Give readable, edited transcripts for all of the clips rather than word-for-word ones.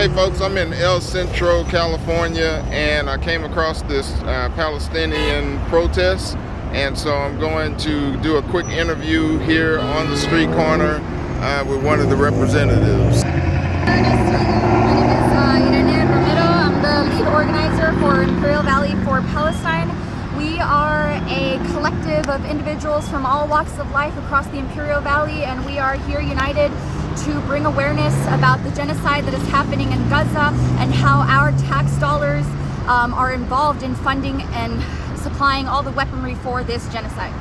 Hey folks, I'm in El Centro, California, and I came across this Palestinian protest, and so I'm going to do a quick interview here on the street corner with one of the representatives. My name is I'm the lead organizer for Imperial Valley for Palestine. We are a collective of individuals from all walks of life across the Imperial Valley, and we are here united to bring awareness about the genocide that is happening in Gaza and how our tax dollars are involved in funding and supplying all the weaponry for this genocide.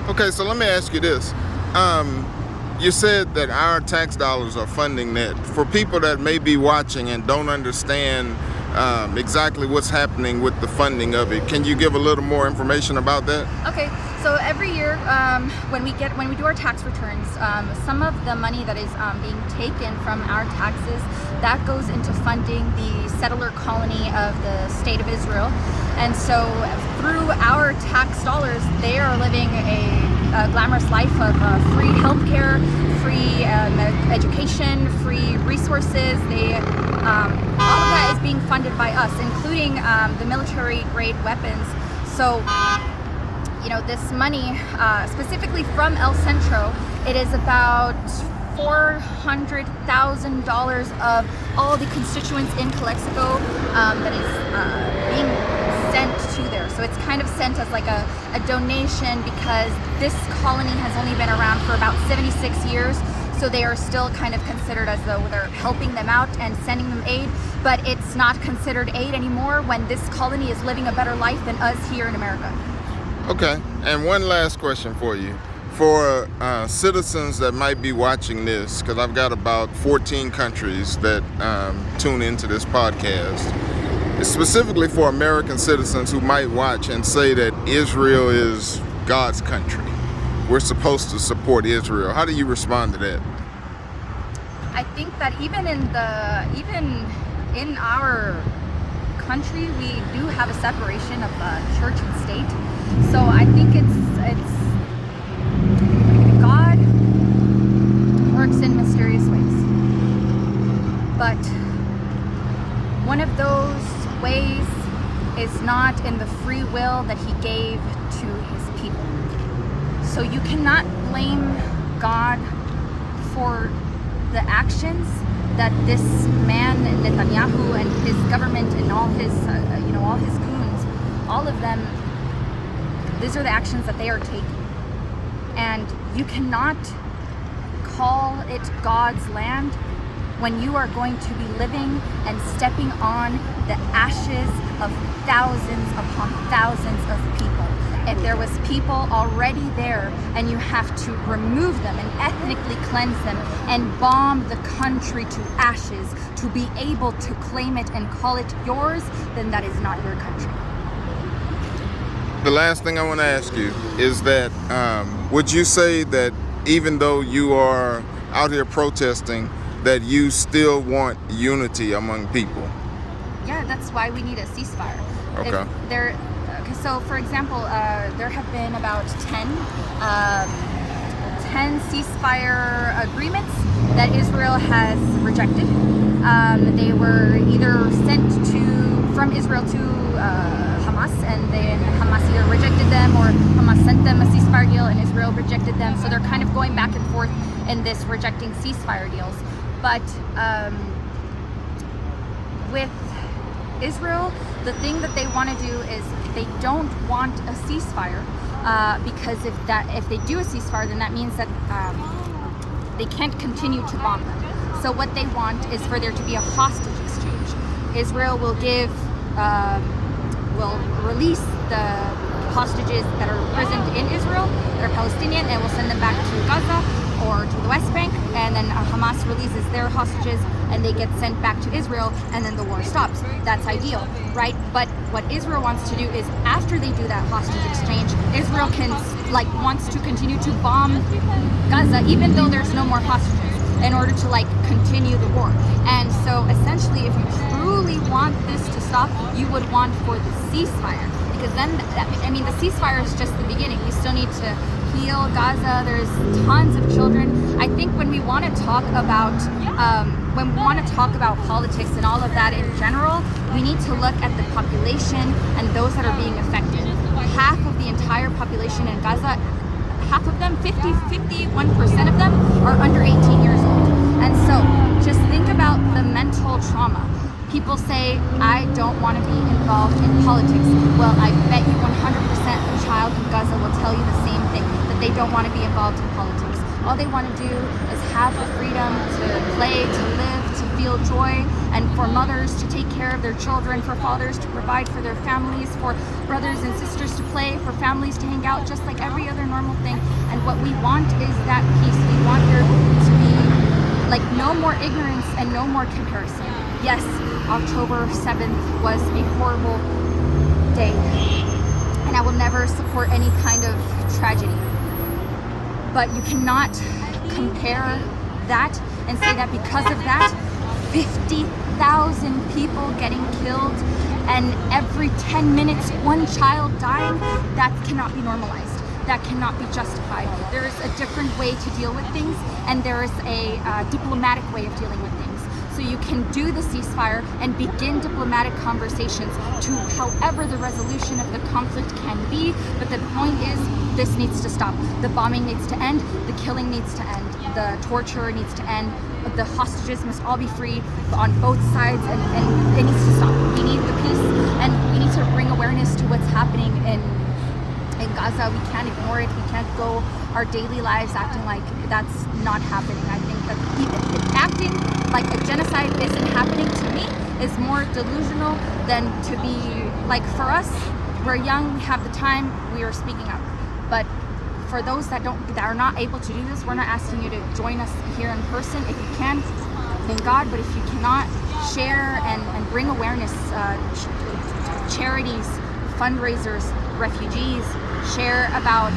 Okay, so let me ask you this. You said that our tax dollars are funding that. For people that may be watching and don't understand exactly what's happening with the funding of it, can you give a little more information about that? Okay, so every year when we do our tax returns, some of the money that is being taken from our taxes, that goes into funding the settler colony of the state of Israel. And so through our tax dollars, they are living a glamorous life of free healthcare, free education, free resources. All of that is being funded by us, including the military-grade weapons. So, this money, specifically from El Centro, it is about $400,000 of all the constituents in Calexico that is being sent to there. So it's kind of sent as like a donation, because this colony has only been around for about 76 years. So they are still kind of considered as though they're helping them out and sending them aid, but it's not considered aid anymore when this colony is living a better life than us here in America. Okay, and one last question for you. For citizens that might be watching this, because I've got about 14 countries that tune into this podcast, specifically for American citizens who might watch and say that Israel is God's country. We're supposed to support Israel. How do you respond to that? I think that even in our country, we do have a separation of church and state. So I think it's God works in mysterious ways. But one of those ways is not in the free will that he gave to his people. So you cannot blame God for the actions that this man, Netanyahu, and his government and all his goons, all of them, these are the actions that they are taking. And you cannot call it God's land when you are going to be living and stepping on the ashes of thousands upon thousands of people. If there was people already there and you have to remove them and ethnically cleanse them and bomb the country to ashes to be able to claim it and call it yours, then that is not your country. The last thing I want to ask you is that would you say that even though you are out here protesting, that you still want unity among people? Yeah, that's why we need a ceasefire. Okay. So, for example, there have been about 10 ceasefire agreements that Israel has rejected. They were either sent from Israel to Hamas, and then Hamas either rejected them, or Hamas sent them a ceasefire deal and Israel rejected them. So they're kind of going back and forth in this rejecting ceasefire deals. But with Israel, the thing that they want to do is they don't want a ceasefire because if they do a ceasefire, then that means that they can't continue to bomb them. So what they want is for there to be a hostage exchange. Israel will release the hostages that are imprisoned in Israel, that are Palestinian, and will send them back to Gaza or to the West Bank, and then Hamas releases their hostages and they get sent back to Israel, and then the war stops. That's ideal, right? But what Israel wants to do is, after they do that hostage exchange, Israel wants to continue to bomb Gaza even though there's no more hostages, in order to continue the war. And so essentially, if you truly want this to stop, you would want for the ceasefire, because then the ceasefire is just the beginning. We still need to heal Gaza. There's tons of children. I think when we want to talk about politics and all of that in general, we need to look at the population and those that are being affected. Half of the entire population in Gaza, half of them, 51% of them are under 18 years old. And so just think about the mental trauma. People say, I don't want to be involved in politics. Well, I bet you 100% a child in Gaza will tell you the same thing, that they don't want to be involved in politics. All they want to do is have the freedom to play, to live, to feel joy, and for mothers to take care of their children, for fathers to provide for their families, for brothers and sisters to play, for families to hang out, just like every other normal thing. And what we want is that peace. We want there to be like no more ignorance and no more comparison. Yes, October 7th was a horrible day, and I will never support any kind of tragedy. But you cannot compare that and say that because of that, 50,000 people getting killed and every 10 minutes one child dying, that cannot be normalized. That cannot be justified. There is a different way to deal with things, and there is a diplomatic way of dealing with things. So you can do the ceasefire and begin diplomatic conversations to however the resolution of the conflict can be. But the point is, this needs to stop. The bombing needs to end. The killing needs to end. The torture needs to end. The hostages must all be free on both sides, and it needs to stop. We need the peace, and we need to bring awareness to what's happening in Gaza. We can't ignore it. We can't go our daily lives acting like that's not happening. I think that acting like a genocide isn't happening to me is more delusional than to be like, for us, we're young, we have the time, we are speaking up. But for those that are not able to do this, we're not asking you to join us here in person. If you can, thank God. But if you cannot, share and bring awareness, charities, fundraisers, refugees, share about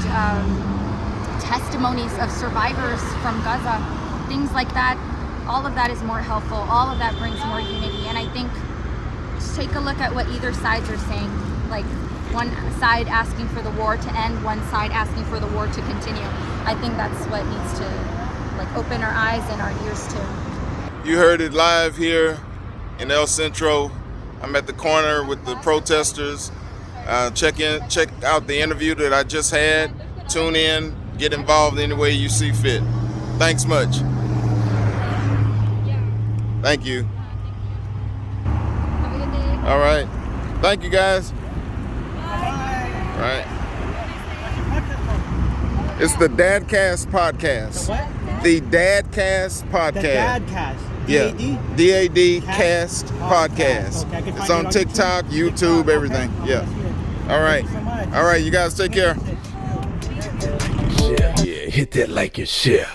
testimonies of survivors from Gaza, things like that. All of that is more helpful. All of that brings more unity. And I think just take a look at what either sides are saying. Like, one side asking for the war to end, one side asking for the war to continue. I think that's what needs to like open our eyes and our ears to. You heard it live here in El Centro. I'm at the corner with the protesters. Check out the interview that I just had. Tune in, get involved any way you see fit. Thanks much. Thank you. Have a good day. All right. Thank you, guys. All right. It's the DadCast Podcast. The what? The DadCast Podcast. The DadCast. Yeah. D-A-D? DadCast Podcast. Okay, I can It's find on it TikTok, YouTube, okay. everything. Okay. Yeah. All right. Thank you so much. All right. You guys take care. Yeah, hit that like and share.